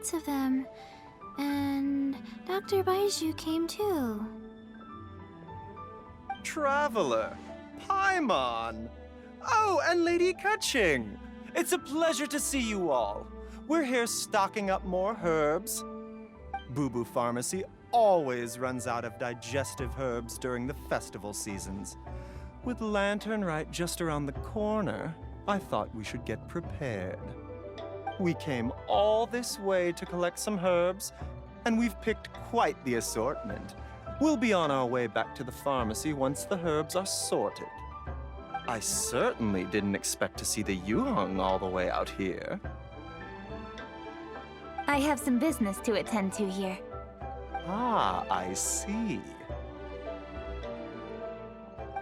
lots of them. And Dr. Baiju came too. Traveler, Paimon! Oh, and Lady Kaching! It's a pleasure to see you all. We're here stocking up more herbs. Boo Boo Pharmacy always runs out of digestive herbs during the festival seasons. With Lantern right just around the corner, I thought we should get prepared. We came all this way to collect some herbs, and we've picked quite the assortment. We'll be on our way back to the pharmacy once the herbs are sorted. I certainly didn't expect to see the Yuheng all the way out here. I have some business to attend to here. Ah, I see.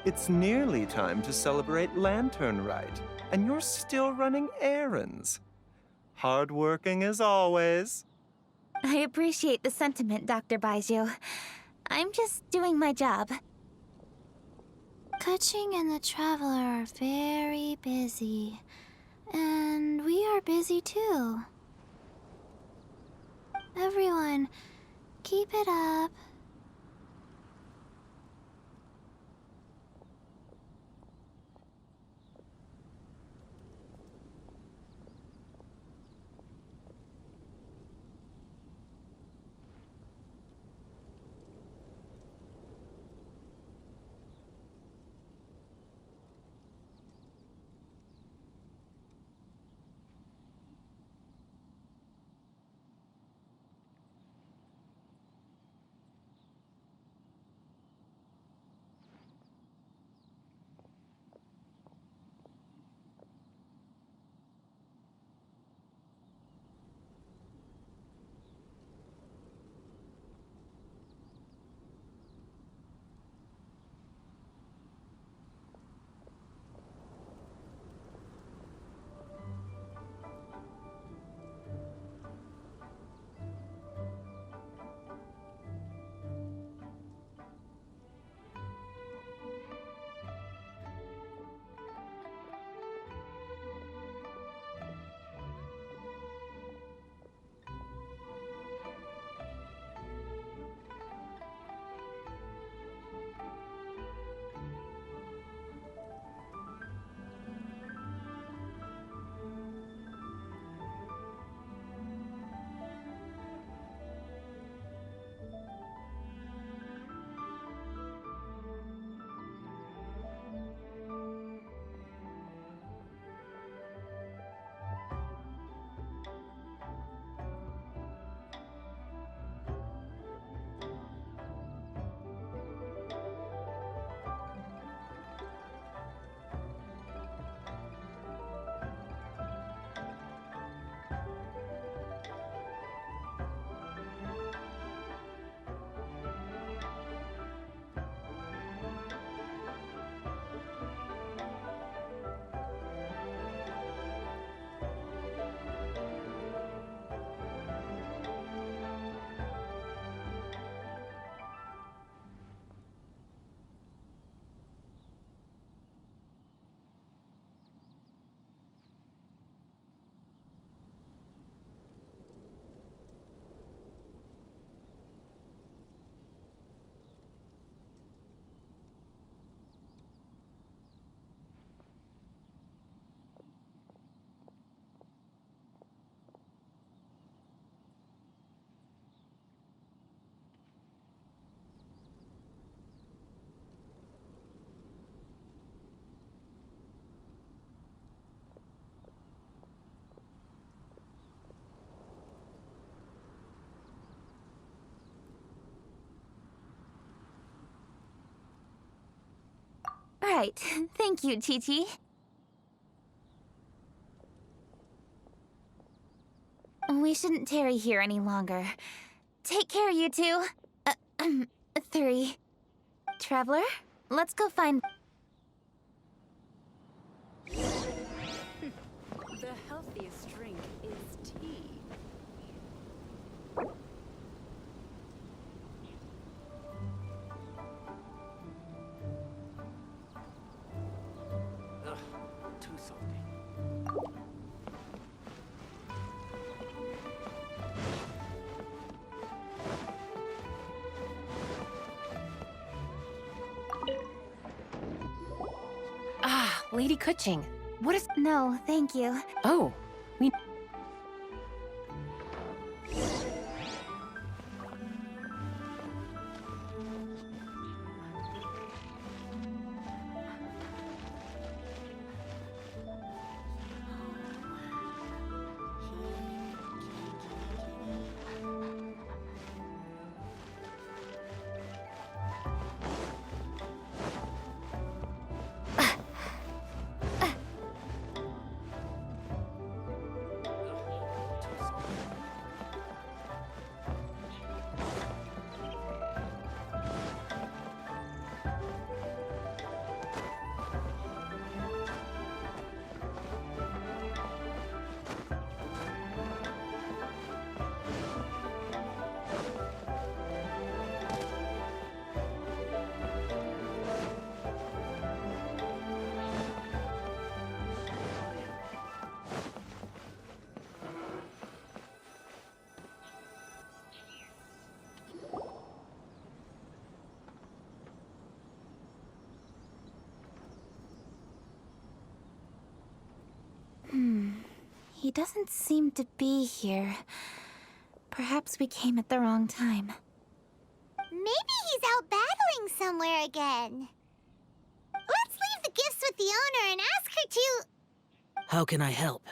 It's nearly time to celebrate Lantern Rite, and you're still running errands. Hardworking as always. I appreciate the sentiment, Dr. Baiju. I'm just doing my job. Kaching and the Traveler are very busy. And we are busy too. Everyone, keep it up. Right. Thank you, Chi-Chi. We shouldn't tarry here any longer. Take care, you two. Three. Traveler, let's go find... The healthiest drink is tea. Ugh, too salty. Lady Kuching, what is... No, thank you. Oh, we... He doesn't seem to be here. Perhaps we came at the wrong time. Maybe he's out battling somewhere again. Let's leave the gifts with the owner and ask her to... How can I help?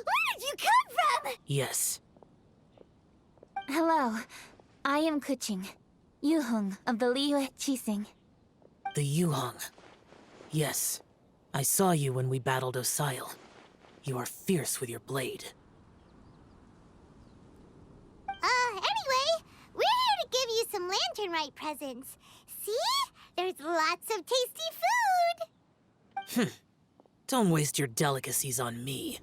Where did you come from? Yes. Hello, I am Kuching, Yuhong of the Liyue Chising. The Yuhong. Yes. I saw you when we battled Osile. You are fierce with your blade. Anyway, we're here to give you some lantern-rite presents. See? There's lots of tasty food. Don't waste your delicacies on me.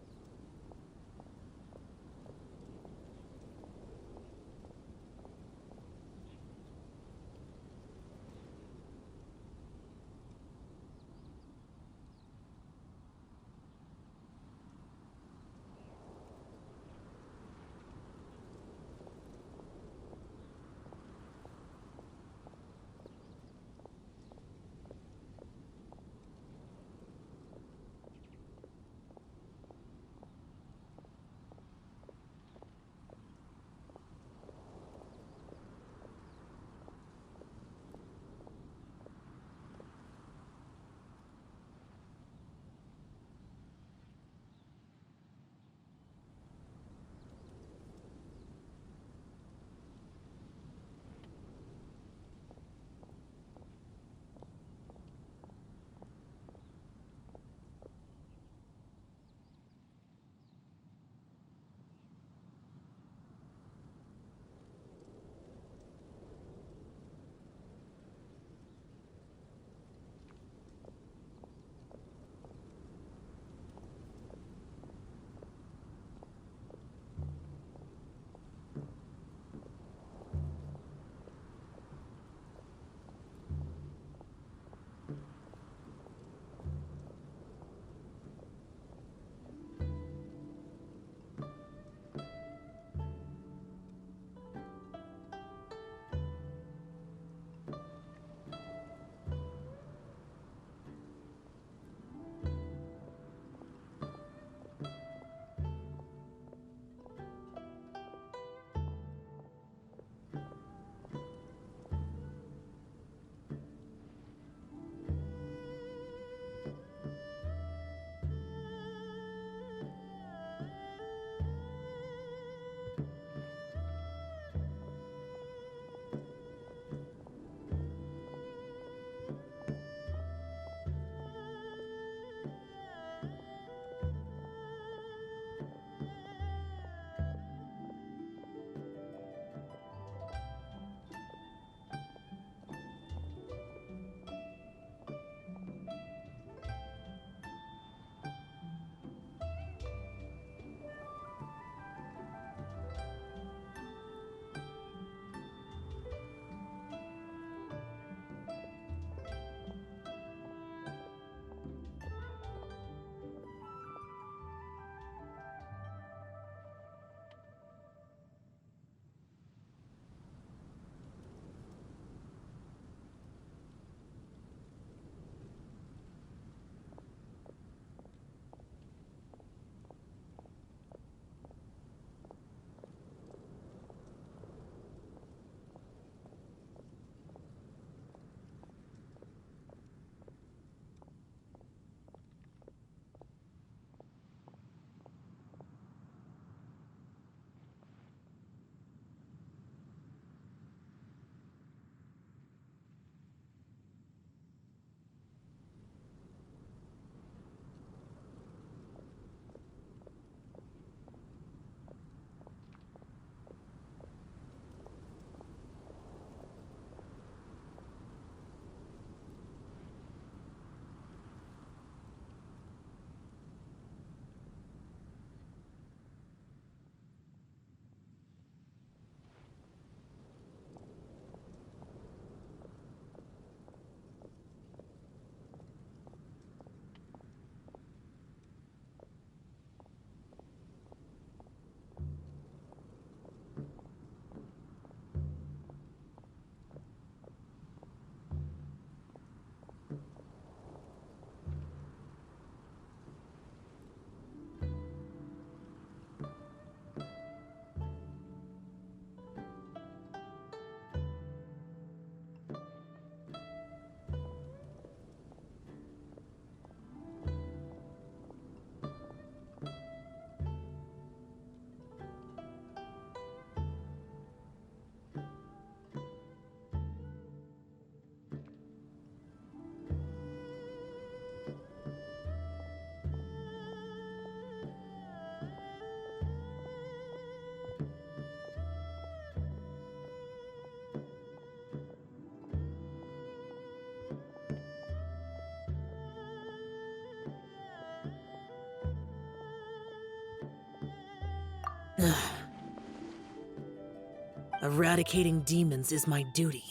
Eradicating demons is my duty.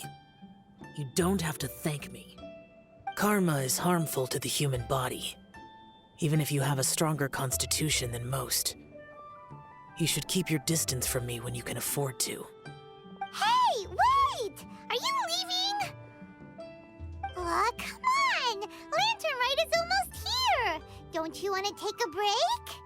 You don't have to thank me. Karma is harmful to the human body, even if you have a stronger constitution than most. You should keep your distance from me when you can afford to. Hey, wait! Are you leaving? Oh, come on! Lantern Rite is almost here! Don't you want to take a break?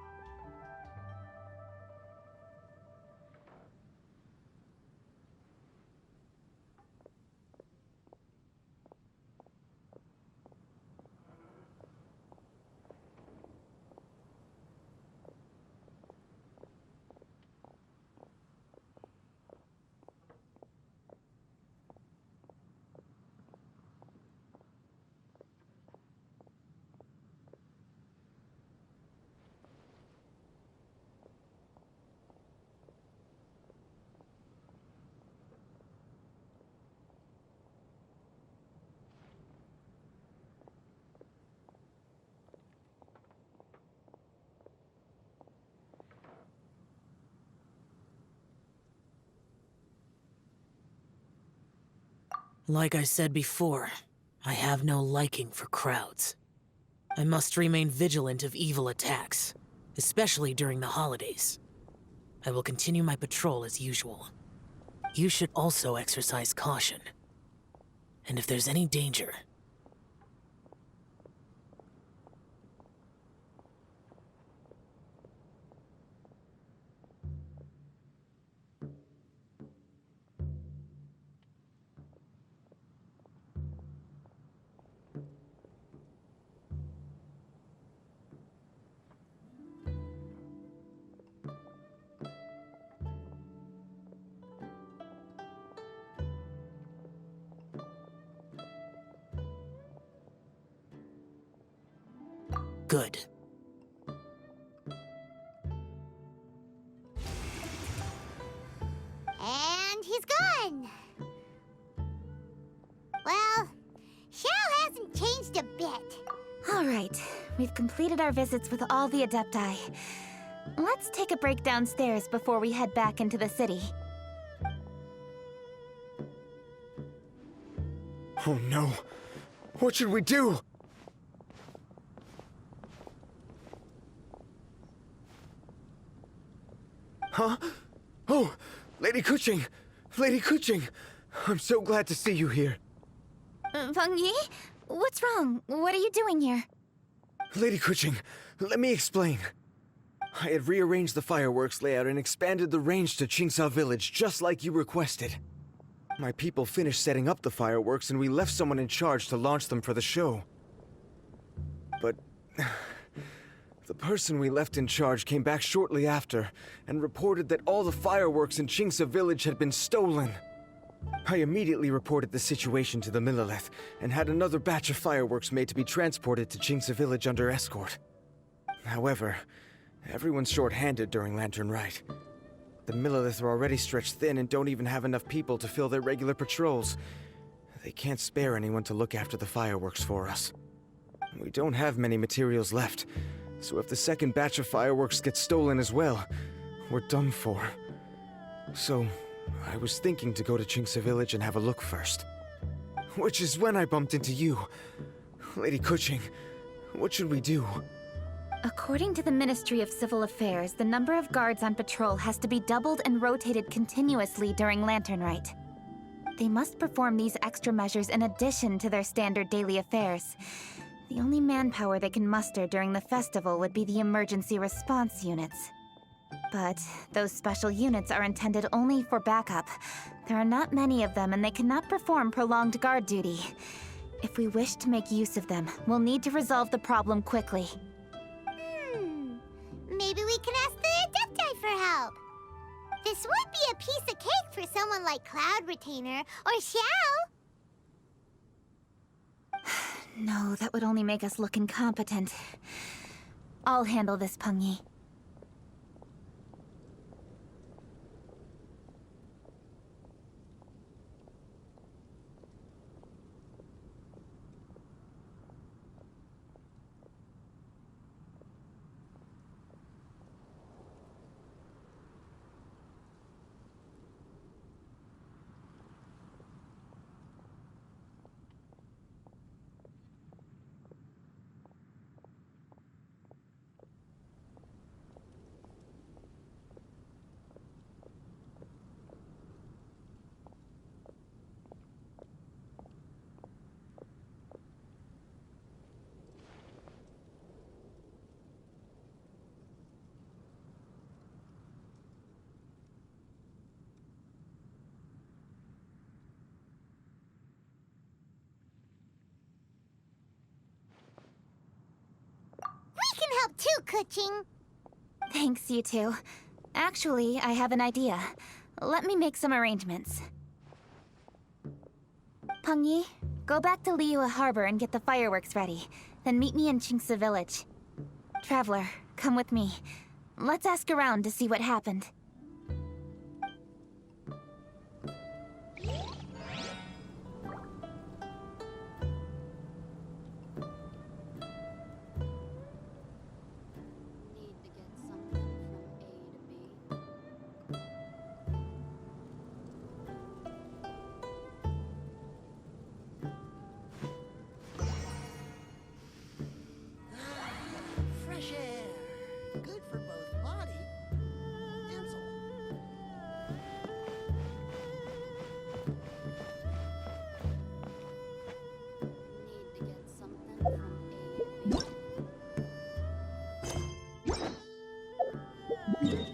Like I said before, I have no liking for crowds. I must remain vigilant of evil attacks, especially during the holidays. I will continue my patrol as usual. You should also exercise caution. And if there's any danger... Good. And he's gone. Well, Xiao hasn't changed a bit. All right, we've completed our visits with all the Adepti. Let's take a break downstairs before we head back into the city. Oh no. What should we do? Huh? Oh, Lady Kuching! Lady Kuching! I'm so glad to see you here. Feng Yi? What's wrong? What are you doing here? Lady Kuching, let me explain. I had rearranged the fireworks layout and expanded the range to Qingsa Village just like you requested. My people finished setting up the fireworks and we left someone in charge to launch them for the show. But... the person we left in charge came back shortly after and reported that all the fireworks in Qingsa Village had been stolen. I immediately reported the situation to the Millelith and had another batch of fireworks made to be transported to Qingsa Village under escort. However, everyone's short-handed during Lantern Rite. The Millelith are already stretched thin and don't even have enough people to fill their regular patrols. They can't spare anyone to look after the fireworks for us. We don't have many materials left, so if the second batch of fireworks gets stolen as well, we're done for. So, I was thinking to go to Qingsa Village and have a look first. Which is when I bumped into you. Lady Kuching, what should we do? According to the Ministry of Civil Affairs, the number of guards on patrol has to be doubled and rotated continuously during Lantern Rite. They must perform these extra measures in addition to their standard daily affairs. The only manpower they can muster during the festival would be the emergency response units. But those special units are intended only for backup. There are not many of them and they cannot perform prolonged guard duty. If we wish to make use of them, we'll need to resolve the problem quickly. Maybe we can ask the Adepti for help. This would be a piece of cake for someone like Cloud Retainer or Xiao. No, that would only make us look incompetent. I'll handle this, Peng Yi. help too, Kuching. Thanks, you two. Actually, I have an idea. Let me make some arrangements. Pengyi, go back to Liyue Harbor and get the fireworks ready. Then meet me in Qingce Village. Traveler, come with me. Let's ask around to see what happened. Fresh air. Good for both body and soul. Need to get something from A to B.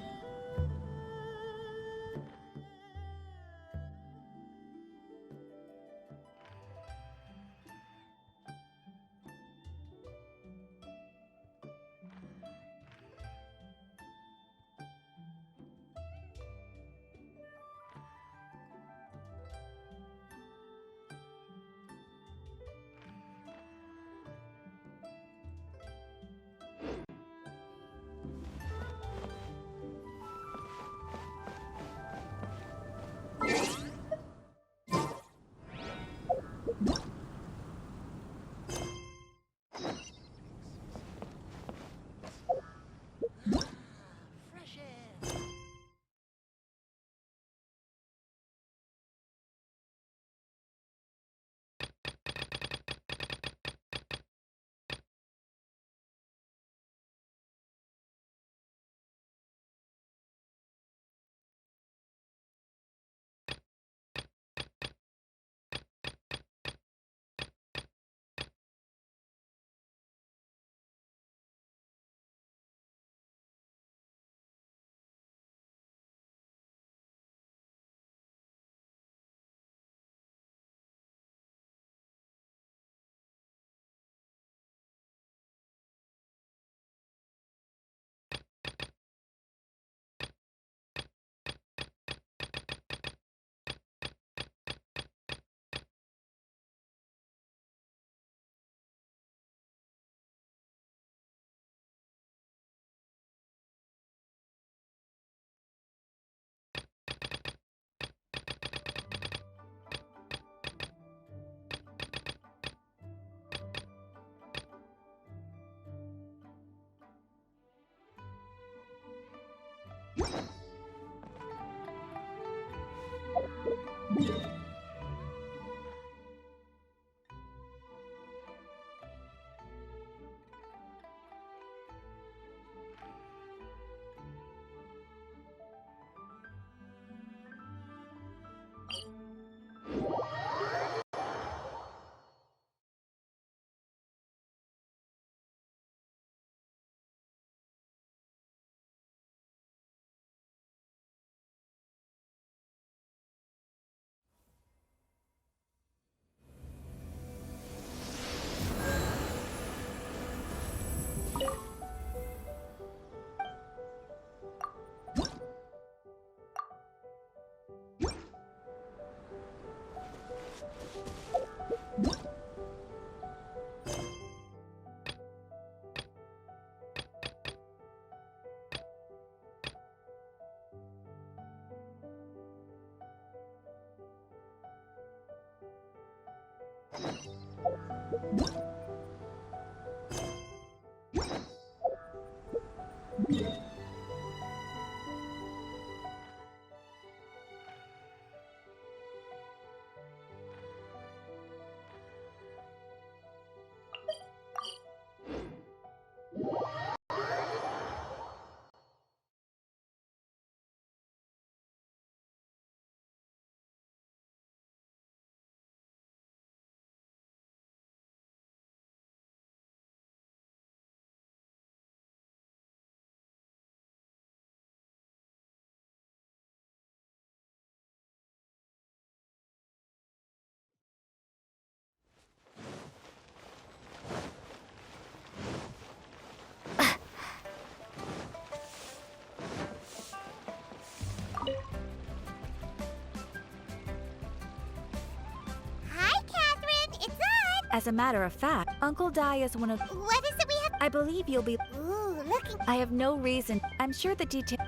As a matter of fact, Uncle Dai is one of... What is it we have? I believe you'll be... Ooh, looking. I have no reason. I'm sure the detail...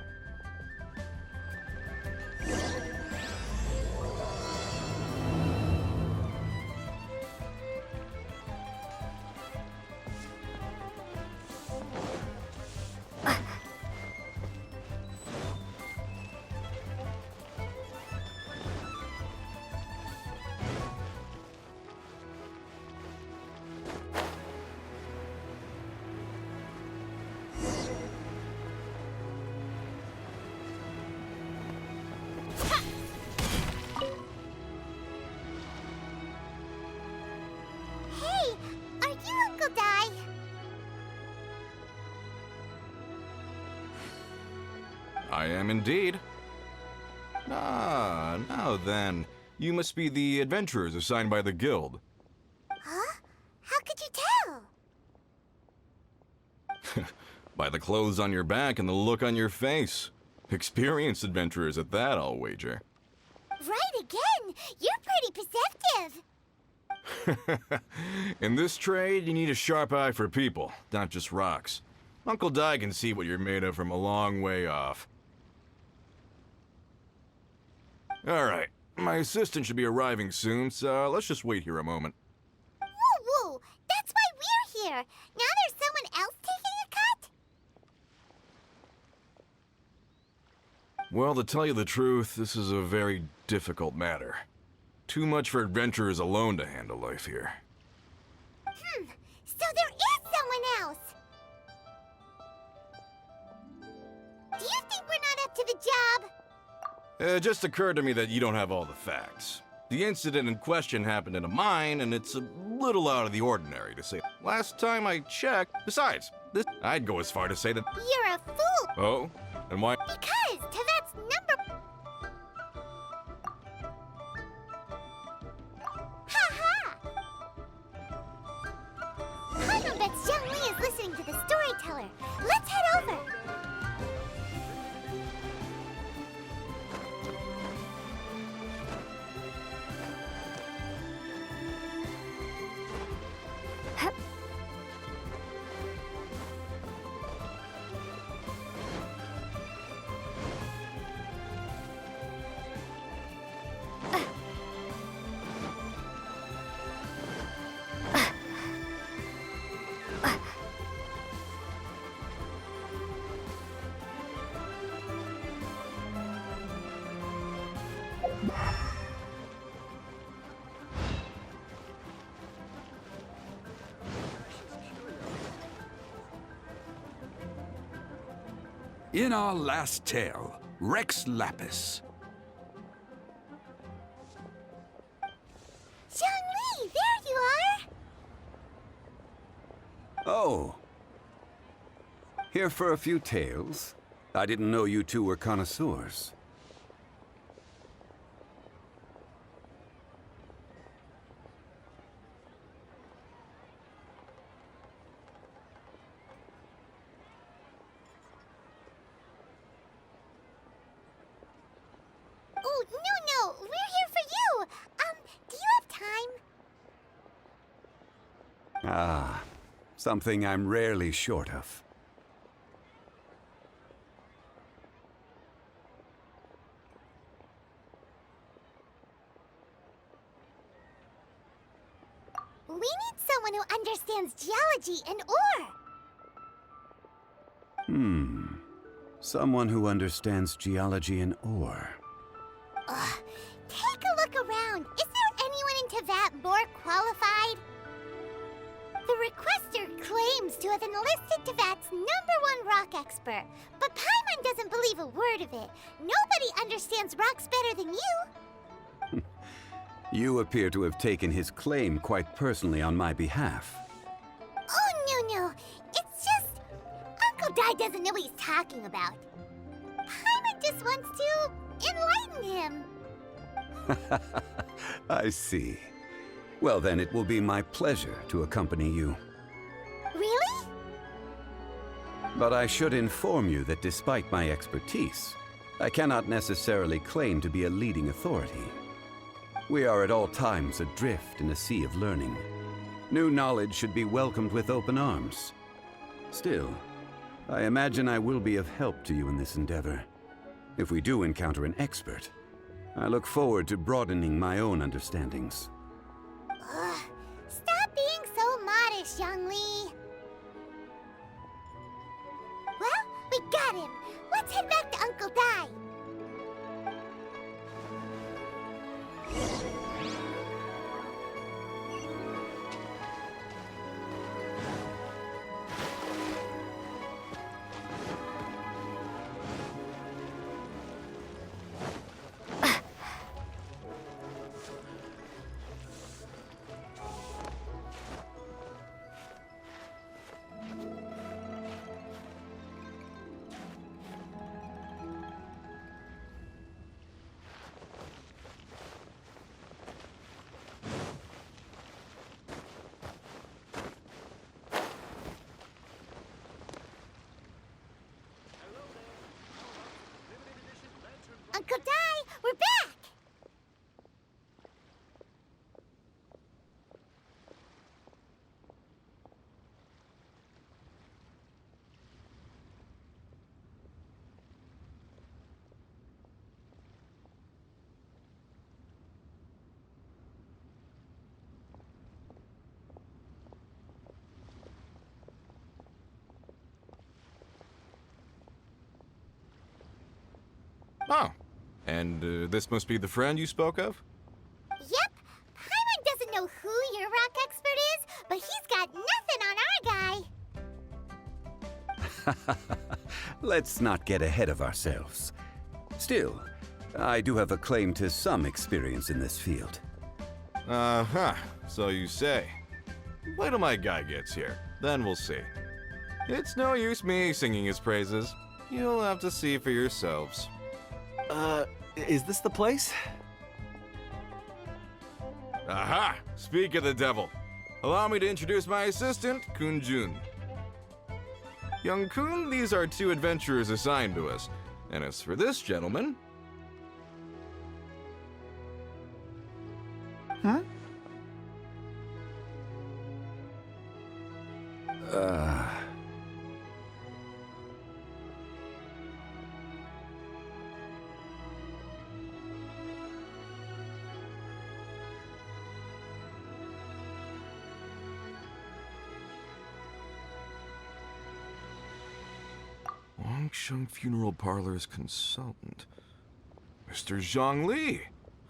Hey, are you Uncle Dai? I am indeed. Ah, now then. You must be the adventurers assigned by the guild. Huh? How could you tell? By the clothes on your back and the look on your face. Experienced adventurers at that, I'll wager. Right again! You're pretty perceptive! In this trade, you need a sharp eye for people, not just rocks. Uncle Dai can see what you're made of from a long way off. Alright, my assistant should be arriving soon, so let's just wait here a moment. Woo woo! That's why we're here! Now there's someone else taking a cut? Well, to tell you the truth, this is a very difficult matter. Too much for adventurers alone to handle life here. So there is someone else! Do you think we're not up to the job? It just occurred to me that you don't have all the facts. The incident in question happened in a mine, and it's a little out of the ordinary to say. Last time I checked, besides, I'd go as far to say that... You're a fool! Oh? And why? Because Tevet's number... Ha-ha! Paimon bets Young Lee is listening to the storyteller. Let's head over! In our last tale, Rex Lapis. Young Lee, there you are! Oh. Here for a few tales? I didn't know you two were connoisseurs. Oh, no, we're here for you! Do you have time? Ah, something I'm rarely short of. We need someone who understands geology and ore! Someone who understands geology and ore. Ugh, take a look around. Is there anyone in Tevat more qualified? The requester claims to have enlisted Tevat's #1 rock expert, but Paimon doesn't believe a word of it. Nobody understands rocks better than you. You appear to have taken his claim quite personally on my behalf. Oh, no. It's just... Uncle Dai doesn't know what he's talking about. Paimon just wants to enlighten him. I see. Well, then it will be my pleasure to accompany you. Really? But I should inform you that despite my expertise, I cannot necessarily claim to be a leading authority. We are at all times adrift in a sea of learning. New knowledge should be welcomed with open arms. Still, I imagine I will be of help to you in this endeavor. If we do encounter an expert, I look forward to broadening my own understandings. Ugh, stop being so modest, Zhongli. Well, we got him. Let's head back to Uncle Dai. Uncle Dai, we're back! Oh, and this must be the friend you spoke of? Yep. Paimon doesn't know who your rock expert is, but he's got nothing on our guy. Let's not get ahead of ourselves. Still, I do have a claim to some experience in this field. Uh-huh, so you say. Wait till my guy gets here, then we'll see. It's no use me singing his praises. You'll have to see for yourselves. Is this the place? Aha! Speak of the devil. Allow me to introduce my assistant, Kun Jun. Young Kun, these are two adventurers assigned to us. And as for this gentleman... Huh? Wangsheng Funeral Parlor's consultant. Mr. Zhongli,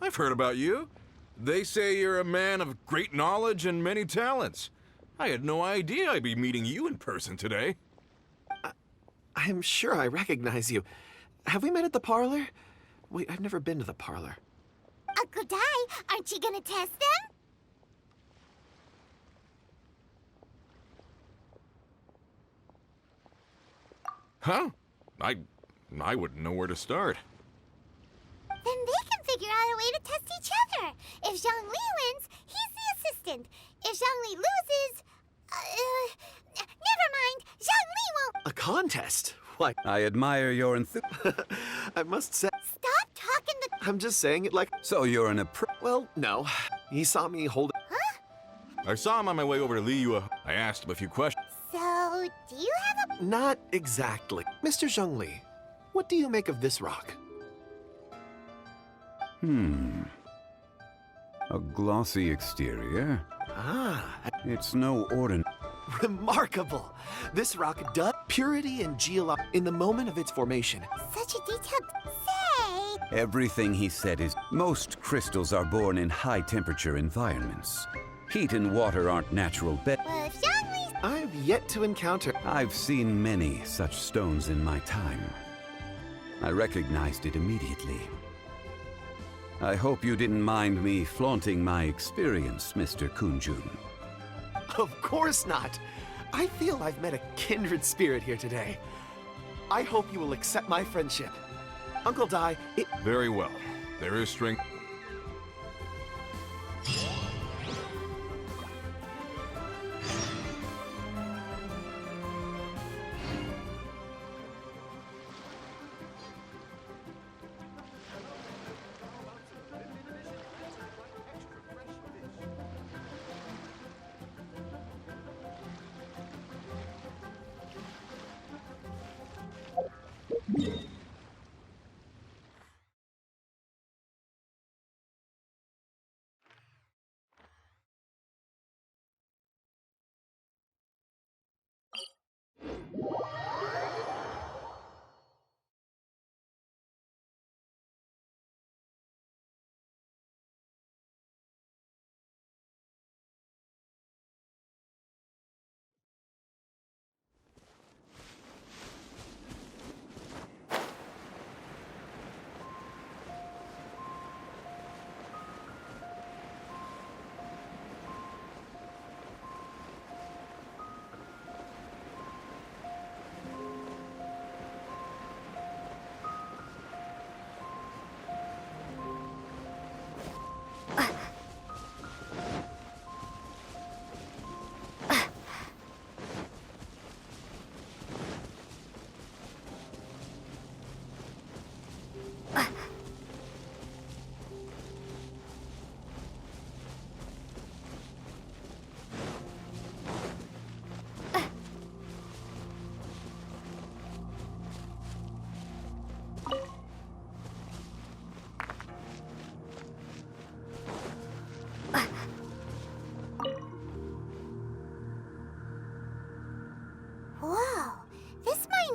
I've heard about you. They say you're a man of great knowledge and many talents. I had no idea I'd be meeting you in person today. I'm sure I recognize you. Have we met at the parlor? Wait, I've never been to the parlor. Uncle Dai, aren't you gonna test them? Huh? I wouldn't know where to start. Then they can figure out a way to test each other. If Zhongli wins, he's the assistant. If Zhongli loses... never mind. Zhongli won't... A contest? Why, I admire your enthusiasm. I must say... Stop talking the... I'm just saying it like... So you're an Well, no. He saw me hold... I saw him on my way over to Liyue. I asked him a few questions. So, do you have a... Not exactly. Mr. Zhongli, what do you make of this rock? A glossy exterior. Ah, It's no ordinary. remarkable. This rock does purity and geolo in the moment of its formation. Such a detailed... Say... Everything he said is... Most crystals are born in high-temperature environments. Heat and water aren't natural Well, if Zhongli's... I've yet to encounter... I've seen many such stones in my time. I recognized it immediately. I hope you didn't mind me flaunting my experience, Mr. Kunjun. Of course not. I feel I've met a kindred spirit here today. I hope you will accept my friendship. Uncle Dai, it... Very well. There is strength.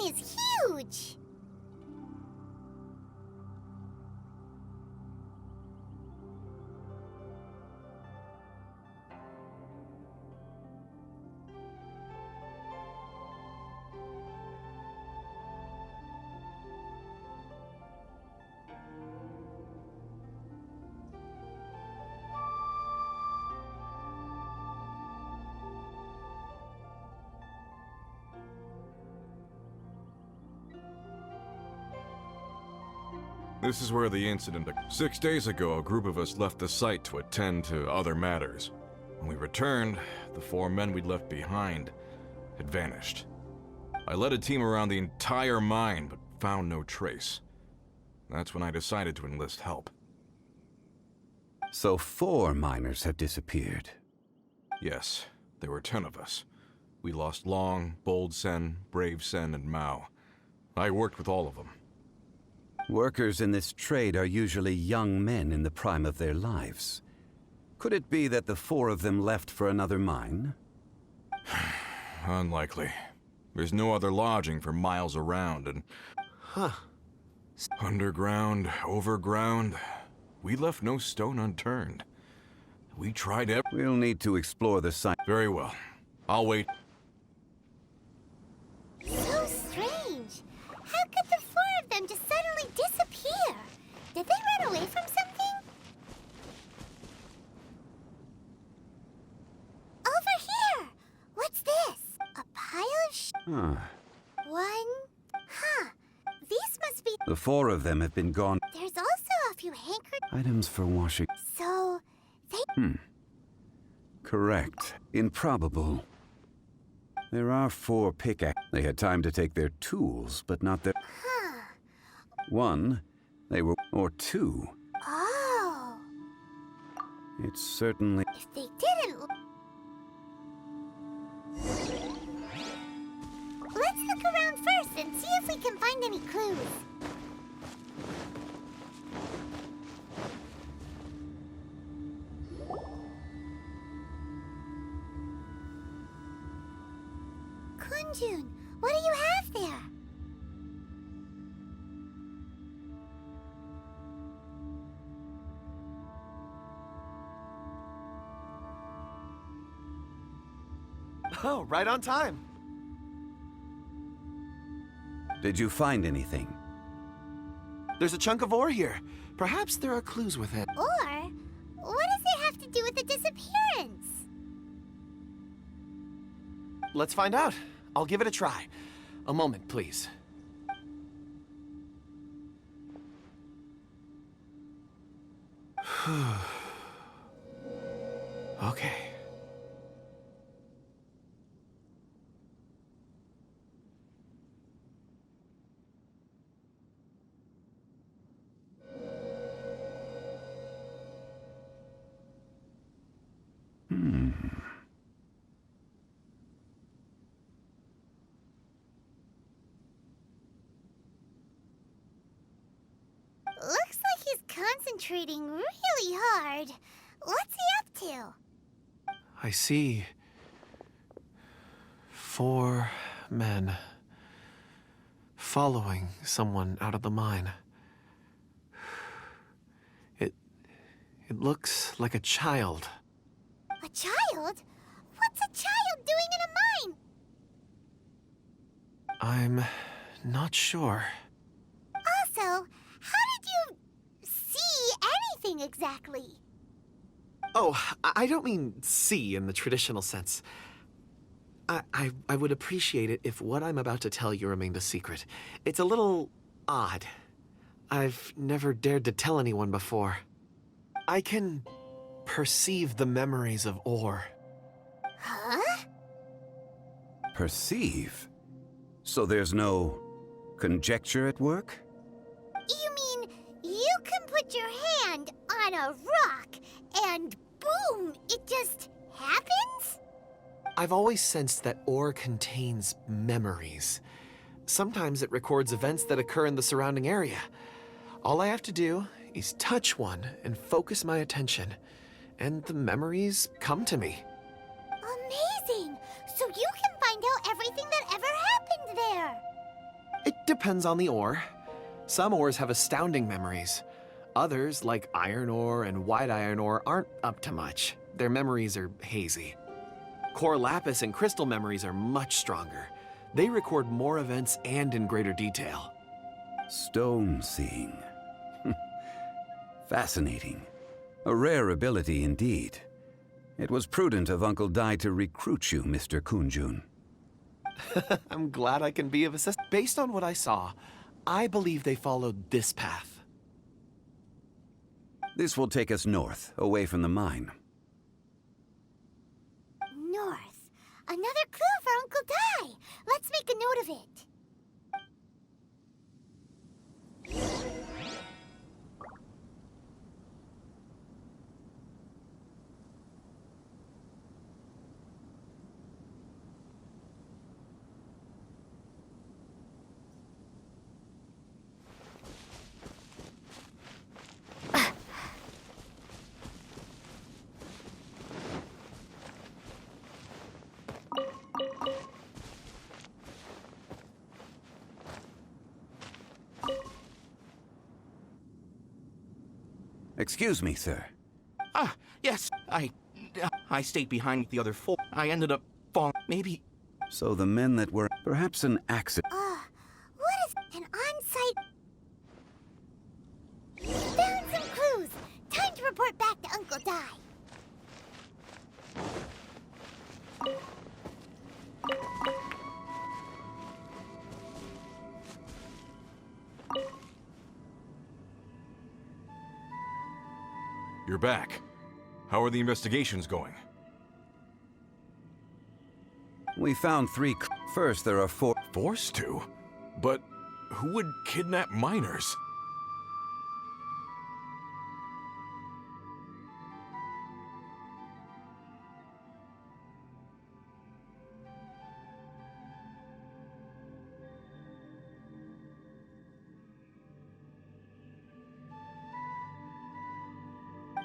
is huge! This is where the incident occurred. 6 days ago, a group of us left the site to attend to other matters. When we returned, the 4 men we'd left behind had vanished. I led a team around the entire mine, but found no trace. That's when I decided to enlist help. So 4 miners have disappeared. Yes, there were 10 of us. We lost Long, Bold Sen, Brave Sen, and Mao. I worked with all of them. Workers in this trade are usually young men in the prime of their lives. Could it be that the 4 of them left for another mine? Unlikely. There's no other lodging for miles around, and... Huh. Underground, overground, we left no stone unturned. We tried We'll need to explore the site. Very well. I'll wait. So strange. How could the 4 of them just suddenly disappear? Did they run away from something? Over here! What's this? A pile of Huh. One? Huh. These must be... The 4 of them have been gone. There's also a few handkerchiefs. Items for washing. So, they... Correct. Improbable. There are 4 pickaxes. They had time to take their tools, but not their... Huh. 1, they were... Or 2. Oh. It's certainly... If they didn't... Let's look around first and see if we can find any clues. Kunjun, what do you have there? Oh, right on time. Did you find anything? There's a chunk of ore here. Perhaps there are clues with it. Or, what does it have to do with the disappearance? Let's find out. I'll give it a try. A moment, please. Okay. Looks like he's concentrating really hard. What's he up to? I see 4 men following someone out of the mine. It looks like a child. A child? What's a child doing in a mine? I'm not sure. Also, how did you see anything exactly? Oh, I don't mean see in the traditional sense. I would appreciate it if what I'm about to tell you remained a secret. It's a little odd. I've never dared to tell anyone before. I can perceive the memories of ore. Huh? Perceive? So there's no conjecture at work? You mean you can put your hand on a rock and boom, it just happens? I've always sensed that ore contains memories. Sometimes it records events that occur in the surrounding area. All I have to do is touch one and focus my attention, and the memories come to me. Amazing! So you can find out everything that ever happened there. depends on the ore. Some ores have astounding memories. Others, like iron ore and white iron ore, aren't up to much. Their memories are hazy. Core lapis and crystal memories are much stronger. They record more events and in greater detail. Stone seeing. Fascinating. A rare ability indeed. It was prudent of Uncle Dai to recruit you, Mr. Kunjun. I'm glad I can be of assistance. Based on what I saw, I believe they followed this path. This will take us north, away from the mine. North. Another clue for Uncle Dai. Let's make a note of it. Excuse me, sir. Ah, yes, I stayed behind the other four. I ended up falling. Maybe. So the men that were perhaps an accident. What is an on-site? Found some clues. Time to report back to Uncle Dai. You're back. How are the investigations going? We found 3. First, there are 4. Forced to? But who would kidnap minors?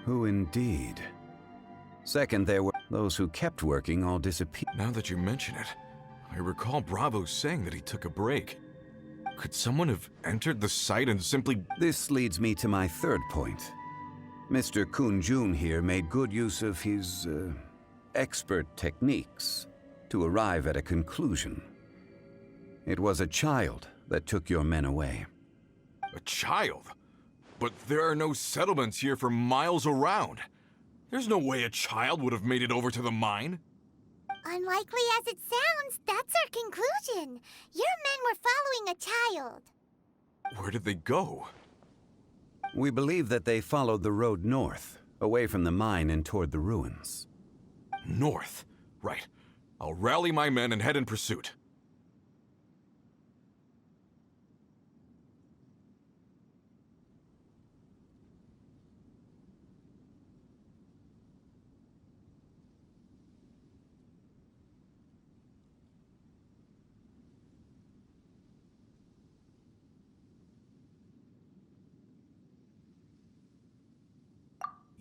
Who indeed? Second, there were those who kept working all disappeared. Now that you mention it, I recall Bravo saying that he took a break. Could someone have entered the site and simply... This leads me to my third point. Mr. Kunjun here made good use of his, expert techniques to arrive at a conclusion. It was a child that took your men away. A child? But there are no settlements here for miles around. There's no way a child would have made it over to the mine. Unlikely as it sounds, that's our conclusion. Your men were following a child. Where did they go? We believe that they followed the road north, away from the mine and toward the ruins. North? Right. I'll rally my men and head in pursuit.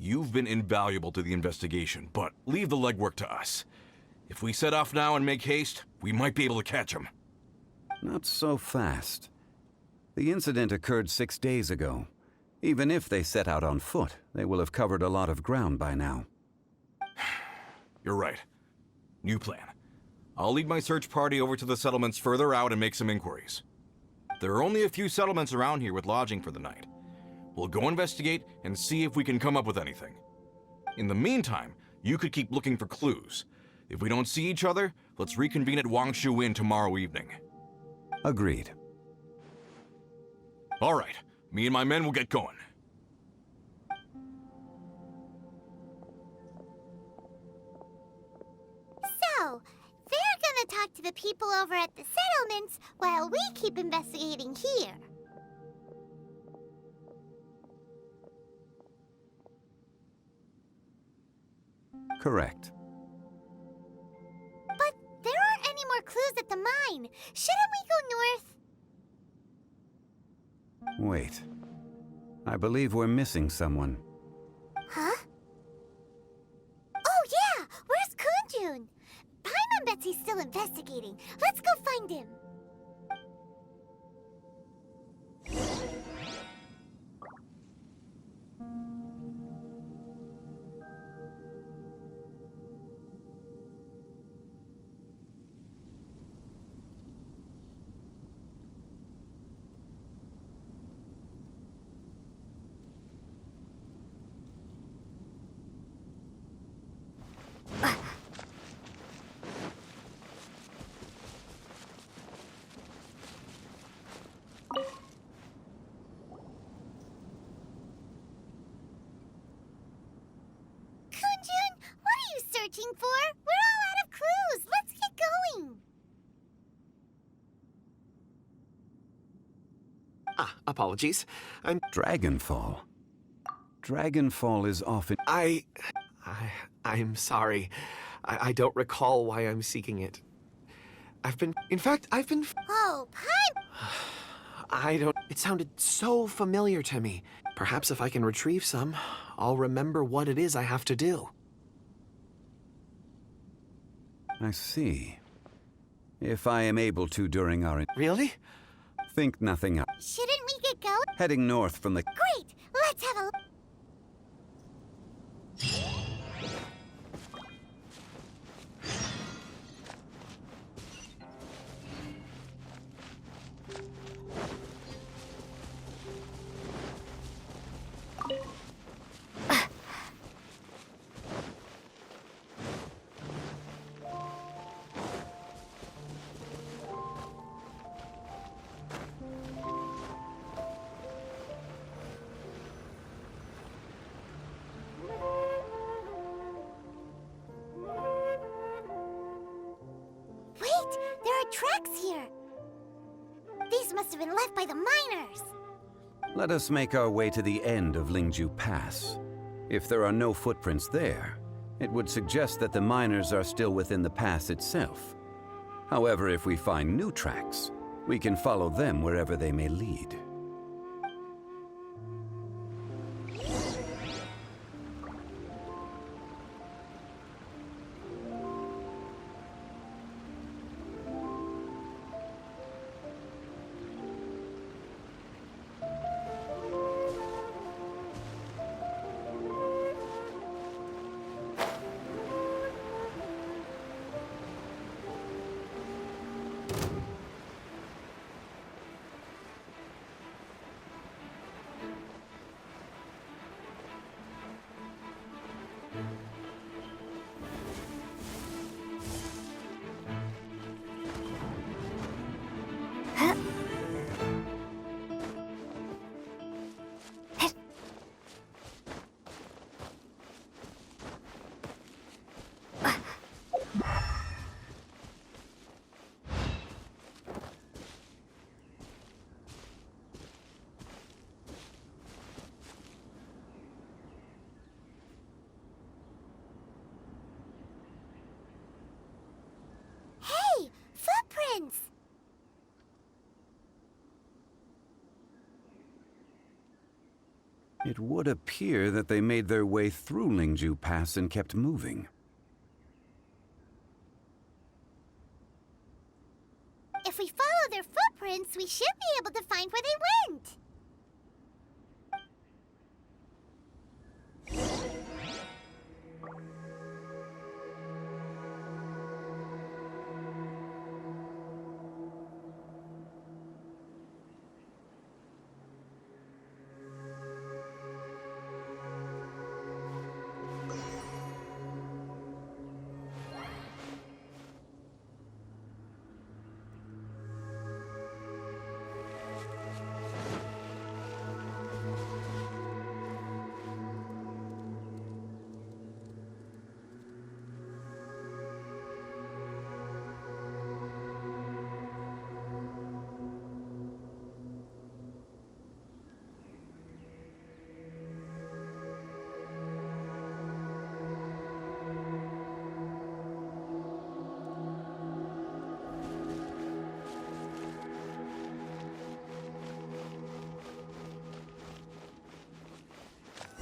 You've been invaluable to the investigation, but leave the legwork to us. If we set off now and make haste, we might be able to catch him. Not so fast. The incident occurred 6 days ago. Even if they set out on foot, they will have covered a lot of ground by now. You're right. New plan. I'll lead my search party over to the settlements further out and make some inquiries. There are only a few settlements around here with lodging for the night. We'll go investigate and see if we can come up with anything. In the meantime, you could keep looking for clues. If we don't see each other, let's reconvene at Wangshu Inn tomorrow evening. Agreed. All right, me and my men will get going. So, they're gonna talk to the people over at the settlements while we keep investigating here. Correct. But there aren't any more clues at the mine. Shouldn't we go north? Wait. I believe we're missing someone. Huh? Oh yeah! Where's Kunjun? Paimon bets he's still investigating. Let's go find him. Apologies. Dragonfall. Dragonfall is often... I'm sorry. I don't recall why I'm seeking it. I've been... Oh, Paimon! I don't... It sounded so familiar to me. Perhaps if I can retrieve some, I'll remember what it is I have to do. I see. If I am able to during our... Really? Think nothing of... Shouldn't we get going? Heading north from the... Great! Let's have a... Wait! There are tracks here! These must have been left by the miners! Let us make our way to the end of Lingju Pass. If there are no footprints there, it would suggest that the miners are still within the pass itself. However, if we find new tracks, we can follow them wherever they may lead. Hey! Footprints! It would appear that they made their way through Lingju Pass and kept moving. If we follow their footprints, we should be able to find where they went!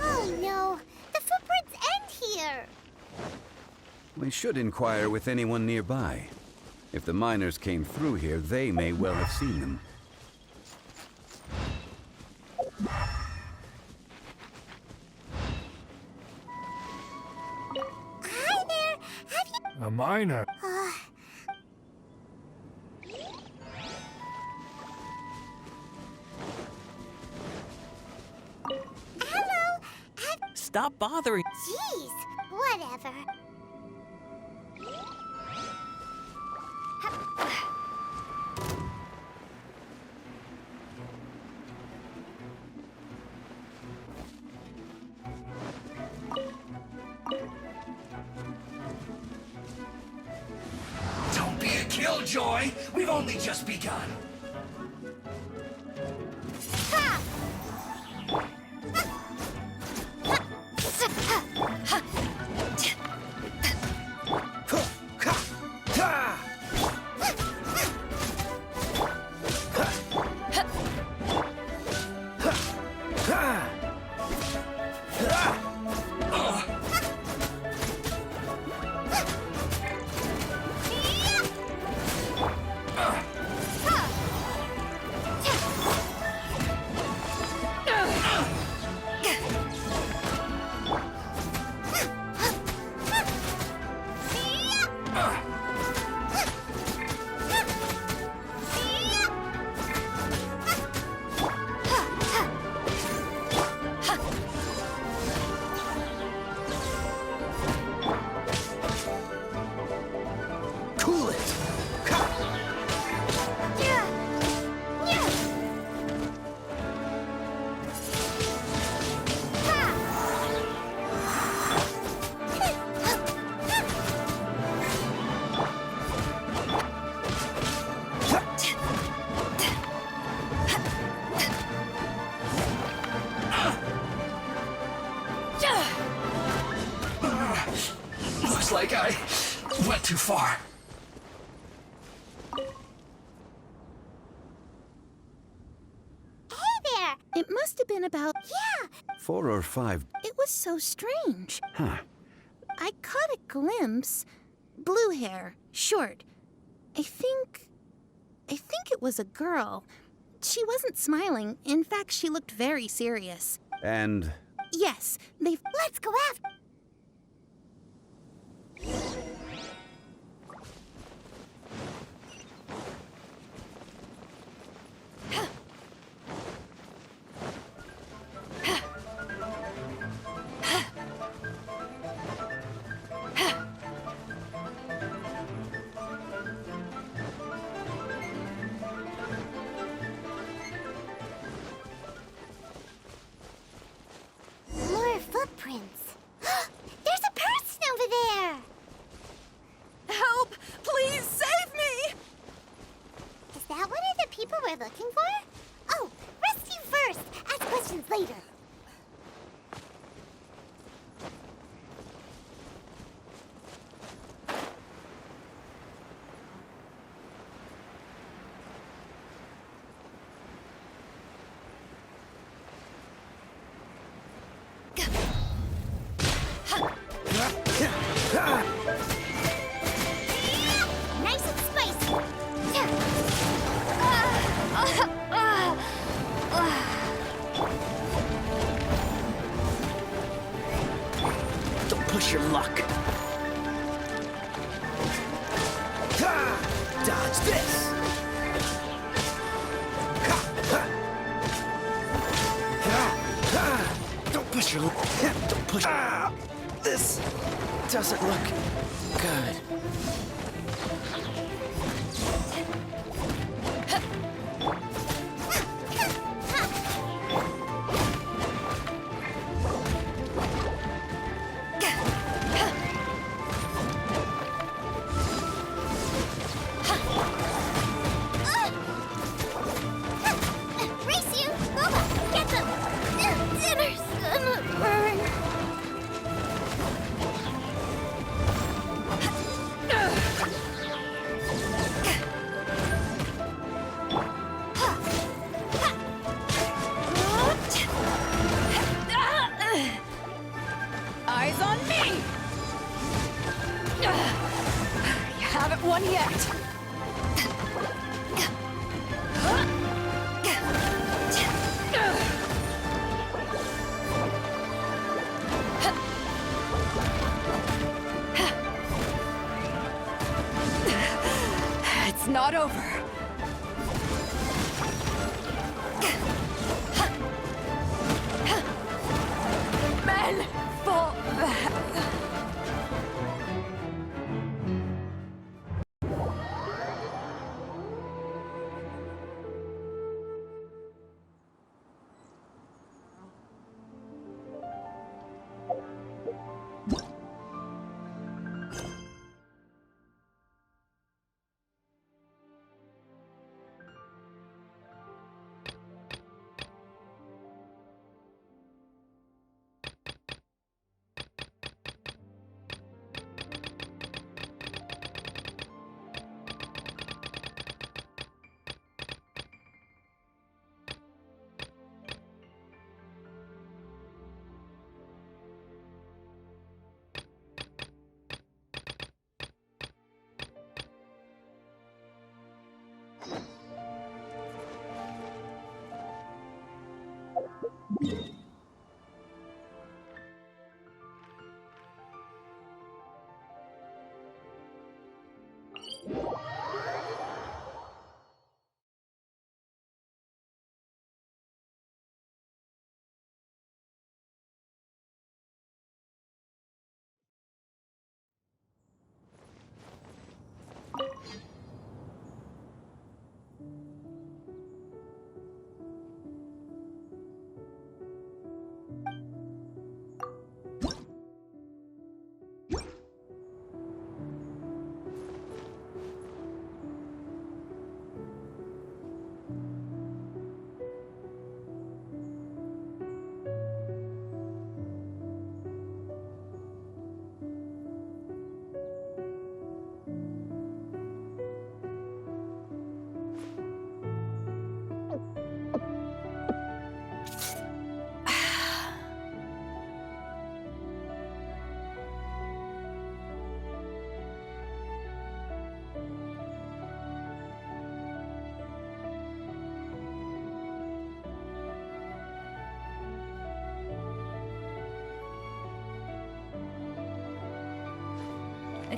Oh no! The footprints end here! We should inquire with anyone nearby. If the miners came through here, they may well have seen them. Hi there! Have you... A miner. Hello! Stop bothering. Jeez! Whatever. Don't be a killjoy! We've only just begun. Not too far. Hey there! It must have been about... Yeah! 4 or 5. It was so strange. Huh. I caught a glimpse. Blue hair, short. I think it was a girl. She wasn't smiling. In fact, she looked very serious. And Yes, Let's go after... More footprints. There's a person over there! Help! Please save me! Is that one of the people we're looking for? Oh, rescue first! Ask questions later. Nice and spicy! Don't push your luck. Dodge this. Don't push your luck. Don't push. This doesn't look good. Race you! Boba, get them! Dinner's gonna burn. Eyes on me! You haven't won yet. It's not over. Men, fall back.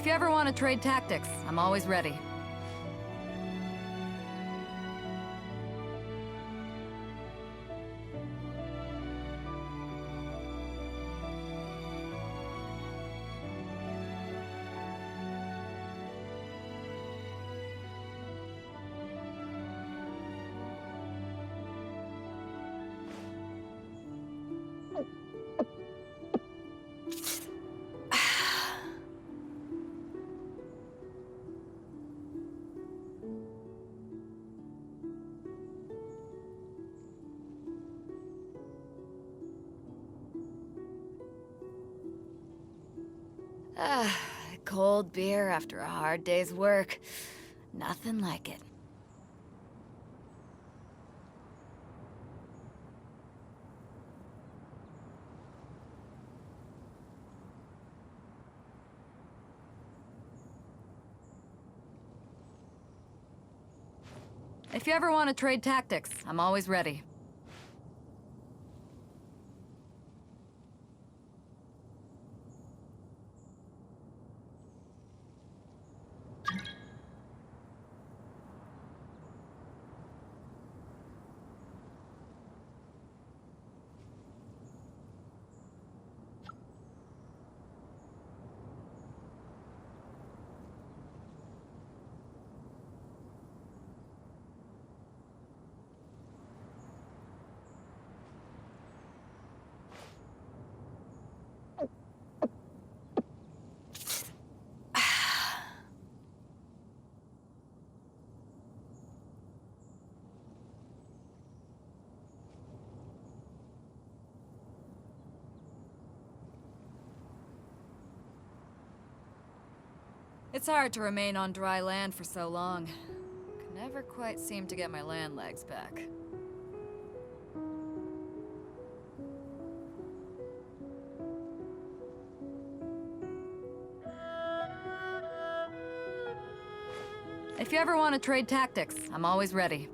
If you ever want to trade tactics, I'm always ready. Cold beer after a hard day's work. Nothing like it. If you ever want to trade tactics, I'm always ready. It's hard to remain on dry land for so long. Can never quite seem to get my land legs back. If you ever want to trade tactics, I'm always ready.